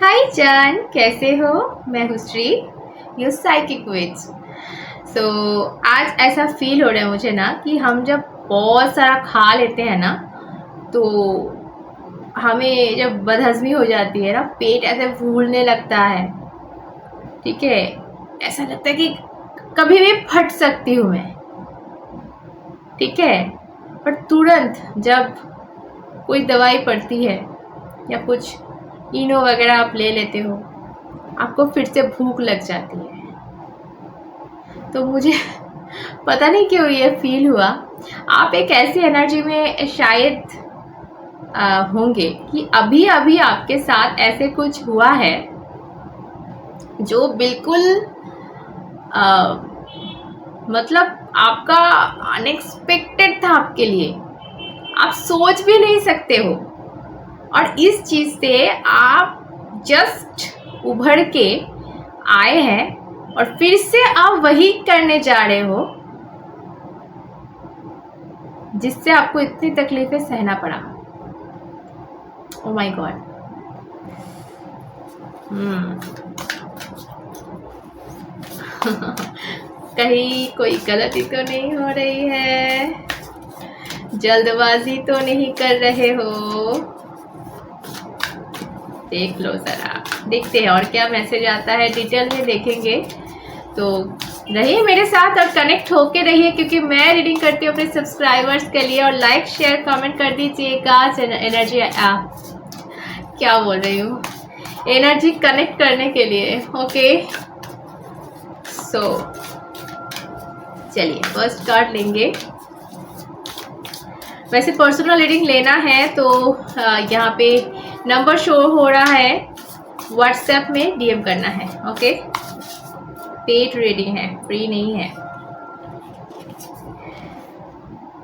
हाय जान, कैसे हो? मैं हूँ श्री, यू साइकिक विच। आज ऐसा फील हो रहा है मुझे ना कि हम जब बहुत सारा खा लेते हैं ना, तो हमें जब बदहजमी हो जाती है ना, पेट ऐसे फूलने लगता है। ठीक है, ऐसा लगता है कि कभी भी फट सकती हूँ मैं। ठीक है, पर तुरंत जब कोई दवाई पड़ती है या कुछ इनो वगैरह आप ले लेते हो, आपको फिर से भूख लग जाती है। तो मुझे पता नहीं क्यों ये फील हुआ। आप एक ऐसी एनर्जी में शायद होंगे कि अभी अभी आपके साथ ऐसे कुछ हुआ है जो बिल्कुल मतलब आपका अनएक्सपेक्टेड था आपके लिए, आप सोच भी नहीं सकते हो। और इस चीज़ से आप जस्ट उभर के आए हैं और फिर से आप वही करने जा रहे हो जिससे आपको इतनी तकलीफें सहना पड़ा। Oh my God. कहीं कोई गलती तो नहीं हो रही है? जल्दबाजी तो नहीं कर रहे हो? देख लो ज़रा, देखते हैं और क्या मैसेज आता है, डिटेल में देखेंगे। तो रहिए मेरे साथ और कनेक्ट होके रहिए, क्योंकि मैं रीडिंग करती हूँ अपने सब्सक्राइबर्स के लिए। और लाइक शेयर कमेंट कर दीजिएगा। एनर्जी क्या बोल रही हूँ, एनर्जी कनेक्ट करने के लिए। ओके, चलिए फर्स्ट कार्ड लेंगे। वैसे पर्सनल रीडिंग लेना है तो यहाँ पे नंबर शो हो रहा है, व्हाट्सएप में डीएम करना है। ओके, पेड रीडिंग है, फ्री नहीं है।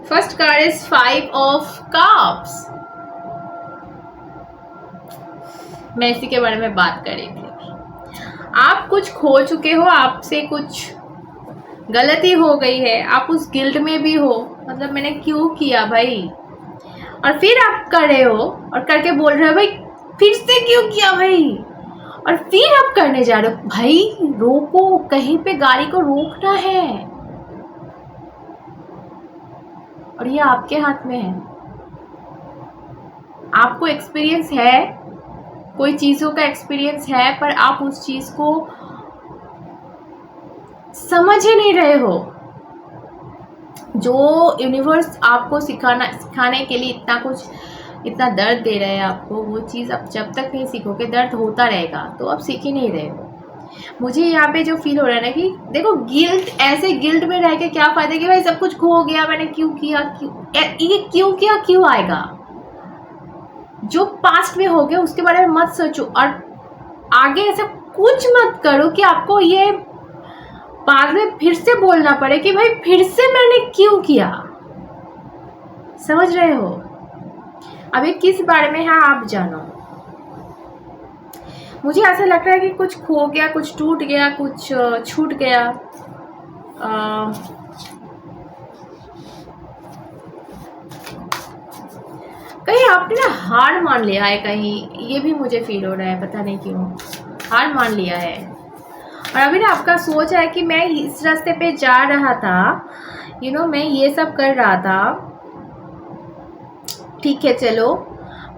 First card is 5 of cups. मैं इसी के बारे में बात कर रही थी। आप कुछ खो चुके हो, आपसे कुछ गलती हो गई है, आप उस गिल्ट में भी हो, मतलब मैंने क्यों किया भाई, और फिर आप कर रहे हो और करके बोल रहे हो भाई फिर से क्यों किया भाई, और फिर आप करने जा रहे हो। भाई रोको, कहीं पे गाड़ी को रोकना है और ये आपके हाथ में है। आपको एक्सपीरियंस है, कोई चीज़ों का एक्सपीरियंस है, पर आप उस चीज़ को समझ ही नहीं रहे हो। जो यूनिवर्स आपको सिखाने के लिए इतना दर्द दे रहा है आपको, वो चीज़ आप जब तक नहीं सीखोगे, दर्द होता रहेगा, तो आप सीख ही नहीं रहे हो। मुझे यहाँ पे जो फील हो रहा है ना कि देखो, ऐसे गिल्ट में रह के क्या फ़ायदा कि भाई सब कुछ खो गया, मैंने क्यों किया, ये क्यों किया, क्यों आएगा। जो पास्ट में हो गया उसके बारे में मत सोचो, और आगे ऐसा कुछ मत करो कि आपको ये बाद में फिर से बोलना पड़े कि भाई फिर से मैंने क्यों किया। समझ रहे हो? अभी किस बारे में है आप जानो। मुझे ऐसा लग रहा है कि कुछ खो गया, कुछ टूट गया, कुछ छूट गया। कहीं आपने ना हार मान लिया है, कहीं ये भी मुझे फील हो रहा है, पता नहीं क्यों हार मान लिया है। और अभी ना आपका सोच है कि मैं इस रास्ते पे जा रहा था, मैं ये सब कर रहा था, ठीक है चलो,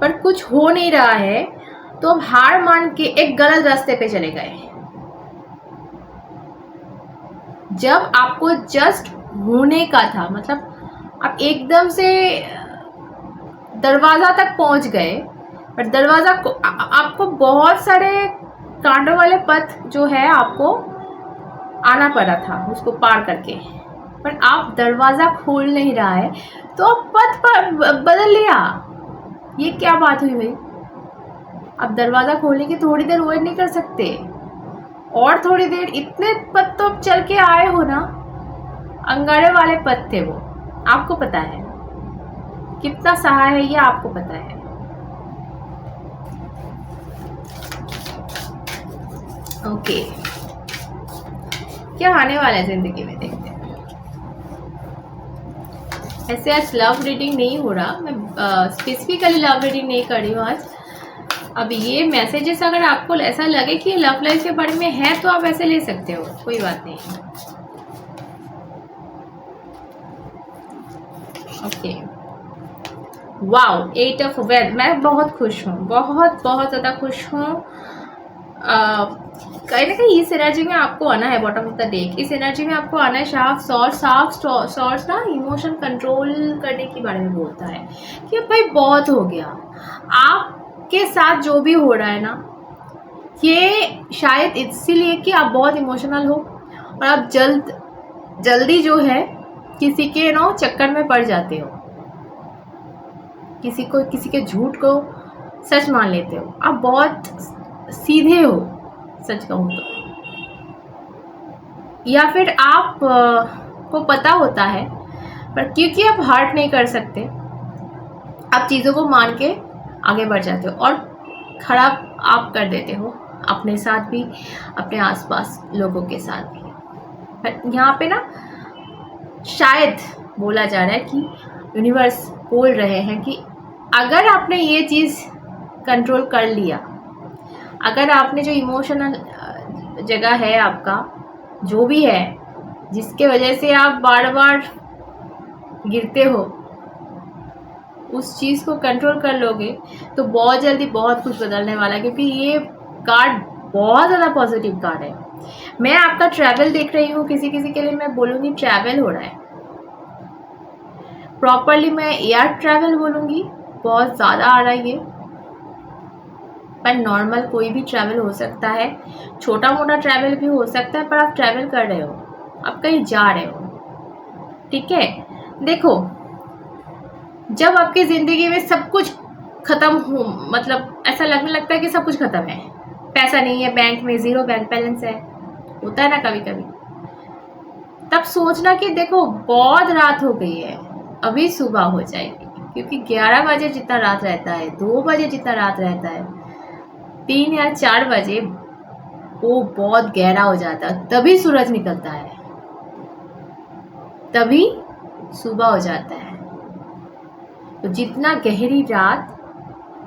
पर कुछ हो नहीं रहा है, तो अब हार मान के एक गलत रास्ते पे चले गए। जब आपको जस्ट होने का था, मतलब आप एकदम से दरवाजा तक पहुंच गए, पर दरवाजा को आपको बहुत सारे कांटों वाले पथ जो है आपको आना पड़ा था उसको पार करके, पर आप दरवाजा खोल नहीं रहा है, तो आप पथ पर बदल लिया। ये क्या बात हुई भाई? अब दरवाजा खोलने की थोड़ी देर वेट नहीं कर सकते, और थोड़ी देर, इतने पथ तो चल के आए हो ना, अंगारे वाले पथ थे वो, आपको पता है कितना सहा है, ये आपको पता है। ओके, क्या आने वाला है जिंदगी में, देखते हैं। ऐसे आज लव रीडिंग नहीं हो रहा, मैं स्पेसिफिकली लव रीडिंग नहीं कर रही हूँ आज, अब ये मैसेजेस अगर आपको ऐसा लगे कि लव लाइफ के बारे में है तो आप ऐसे ले सकते हो, कोई बात नहीं। Okay, wow, 8 of wealth. मैं बहुत खुश हूँ, बहुत बहुत ज़्यादा खुश हूँ। कहीं ना कहीं इस एनर्जी में आपको आना है, बॉटम ऑफ द डेक इस एनर्जी में आपको आना है। सॉर्ट्स ना इमोशन कंट्रोल करने के बारे में बोलता है कि भाई बहुत हो गया, आपके साथ जो भी हो रहा है ना, ये शायद इसीलिए कि आप बहुत इमोशनल हो और आप जल्दी जो है किसी के चक्कर में पड़ जाते हो, किसी के झूठ को सच मान लेते हो, आप बहुत सीधे हो सच कहूँ तो, या फिर आप को पता होता है पर क्योंकि आप हर्ट नहीं कर सकते आप चीज़ों को मान के आगे बढ़ जाते हो और खराब आप कर देते हो अपने साथ भी, अपने आसपास लोगों के साथ भी। पर यहाँ पे ना शायद बोला जा रहा है कि यूनिवर्स बोल रहे हैं कि अगर आपने ये चीज़ कंट्रोल कर लिया, अगर आपने जो इमोशनल जगह है आपका, जो भी है जिसके वजह से आप बार बार गिरते हो, उस चीज़ को कंट्रोल कर लोगे तो बहुत जल्दी बहुत कुछ बदलने वाला है। क्योंकि ये कार्ड बहुत ज़्यादा पॉजिटिव कार्ड है। मैं आपका ट्रैवल देख रही हूँ, किसी के लिए मैं बोलूँगी ट्रैवल हो रहा है, प्रॉपरली मैं एयर ट्रैवल बोलूँगी, बहुत ज़्यादा आ रहा है ये। पर नॉर्मल कोई भी ट्रैवल हो सकता है, छोटा मोटा ट्रैवल भी हो सकता है, पर आप ट्रैवल कर रहे हो, आप कहीं जा रहे हो, ठीक है। देखो, जब आपकी ज़िंदगी में सब कुछ ख़त्म हो, मतलब ऐसा लगने लगता है कि सब कुछ ख़त्म है, पैसा नहीं है बैंक में, ज़ीरो बैंक बैलेंस है, होता है ना कभी कभी, तब सोचना कि देखो बहुत रात हो गई है, अभी सुबह हो जाएगी। क्योंकि 11 बजे जितना रात रहता है, 2 बजे जितना रात रहता है, 3 या 4 बजे वो बहुत गहरा हो जाता है, तभी सूरज निकलता है, तभी सुबह हो जाता है। तो जितना गहरी रात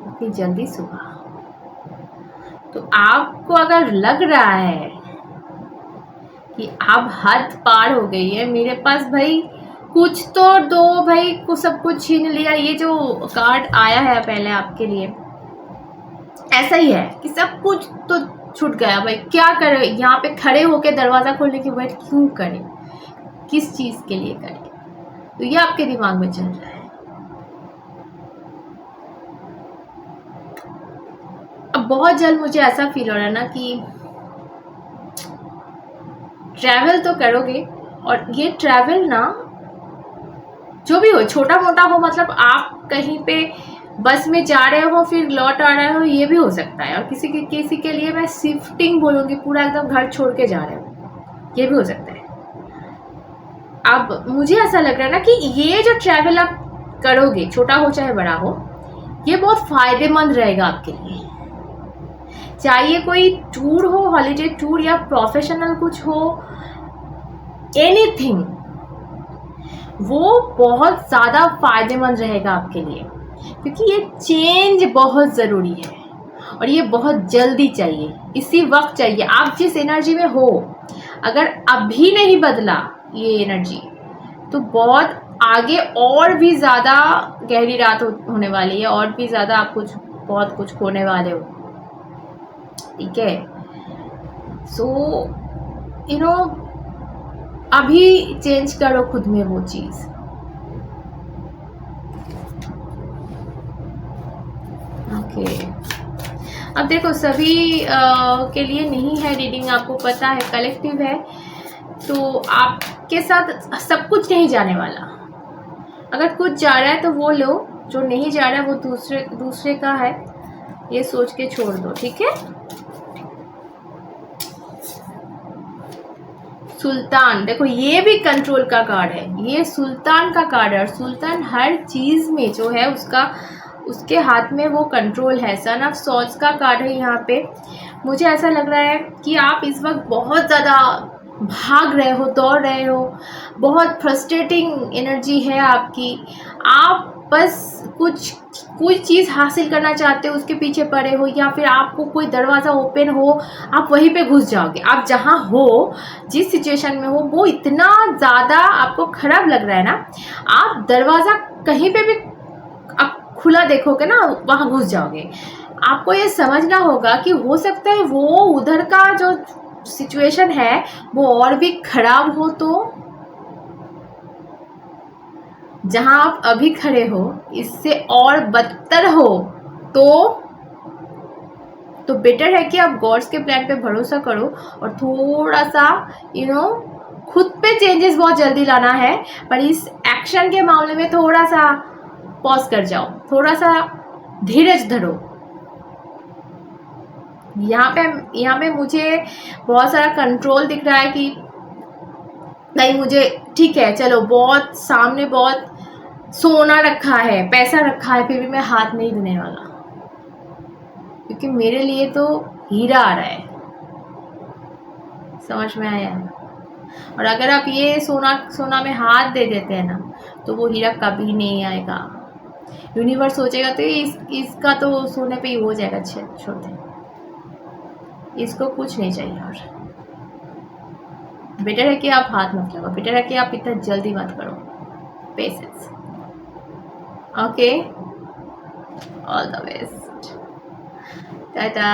उतनी जल्दी सुबह। तो आपको अगर लग रहा है कि आप हद पार हो गई है, मेरे पास भाई कुछ तो दो भाई, कुछ सब कुछ छीन लिया, ये जो कार्ड आया है पहले आपके लिए ऐसा ही है कि सब कुछ तो छूट गया भाई, क्या करें, यहाँ पे खड़े होके दरवाज़ा खोलने की वेट क्यों करें, किस चीज़ के लिए करें, तो ये आपके दिमाग में चल रहा है। अब बहुत जल्द मुझे ऐसा फील हो रहा है ना कि ट्रैवल तो करोगे, और ये ट्रैवल ना जो भी हो, छोटा मोटा हो, मतलब आप कहीं पे बस में जा रहे हो फिर लौट आ रहे हो, ये भी हो सकता है। और किसी के लिए मैं शिफ्टिंग बोलूँगी, पूरा एकदम घर छोड़ के जा रहे हो, ये भी हो सकता है। अब मुझे ऐसा लग रहा है ना कि ये जो ट्रैवल आप करोगे, छोटा हो चाहे बड़ा हो, ये बहुत फ़ायदेमंद रहेगा आपके लिए। चाहे कोई टूर हो, हॉलीडे टूर, या प्रोफेशनल कुछ हो, एनीथिंग, वो बहुत ज़्यादा फ़ायदेमंद रहेगा आपके लिए। क्योंकि ये चेंज बहुत ज़रूरी है और ये बहुत जल्दी चाहिए, इसी वक्त चाहिए। आप जिस एनर्जी में हो, अगर अभी नहीं बदला ये एनर्जी, तो बहुत आगे और भी ज़्यादा गहरी रात होने वाली है, और भी ज़्यादा आप बहुत कुछ खोने वाले हो, ठीक है। सो अभी चेंज करो खुद में वो चीज़। ओके, अब देखो सभी के लिए नहीं है रीडिंग, आपको पता है कलेक्टिव है, तो आपके साथ सब कुछ नहीं जाने वाला। अगर कुछ जा रहा है तो वो लो, जो नहीं जा रहा है वो दूसरे का है, ये सोच के छोड़ दो, ठीक है। सुल्तान, देखो ये भी कंट्रोल का कार्ड है, ये सुल्तान का कार्ड है, और सुल्तान हर चीज़ में जो है उसके हाथ में वो कंट्रोल है। सन ऑफ सॉर्ड्स का कार्ड है यहाँ पे। मुझे ऐसा लग रहा है कि आप इस वक्त बहुत ज़्यादा भाग रहे हो, दौड़ रहे हो, बहुत फ्रस्ट्रेटिंग एनर्जी है आपकी, आप बस कुछ कोई चीज़ हासिल करना चाहते हो उसके पीछे पड़े हो, या फिर आपको कोई दरवाज़ा ओपन हो आप वहीं पे घुस जाओगे। आप जहाँ हो, जिस सिचुएशन में हो, वो इतना ज़्यादा आपको खराब लग रहा है ना, आप दरवाज़ा कहीं पे भी आप खुला देखोगे ना वहाँ घुस जाओगे। आपको ये समझना होगा कि हो सकता है वो उधर का जो सिचुएशन है वो और भी खराब हो, तो जहां आप अभी खड़े हो इससे और बदतर हो, तो बेटर है कि आप गॉड्स के प्लान पे भरोसा करो और थोड़ा सा खुद पे चेंजेस बहुत जल्दी लाना है, पर इस एक्शन के मामले में थोड़ा सा पॉज कर जाओ, थोड़ा सा धीरज धरो। यहाँ पे मुझे बहुत सारा कंट्रोल दिख रहा है कि नहीं, मुझे ठीक है, चलो बहुत सामने बहुत सोना रखा है, पैसा रखा है, फिर भी मैं हाथ नहीं धोने वाला, क्योंकि मेरे लिए तो हीरा आ रहा है। समझ में आया? और अगर आप ये सोना में हाथ दे देते हैं ना, तो वो हीरा कभी नहीं आएगा। यूनिवर्स सोचेगा तो इसका तो सोने पे ही हो जाएगा, छोड़ दे, इसको कुछ नहीं चाहिए। और बेटर है कि आप हाथ मत लगाओ, बेटर है कि आप इतना जल्दी मत करो। Patience. Okay, all the best, Tata.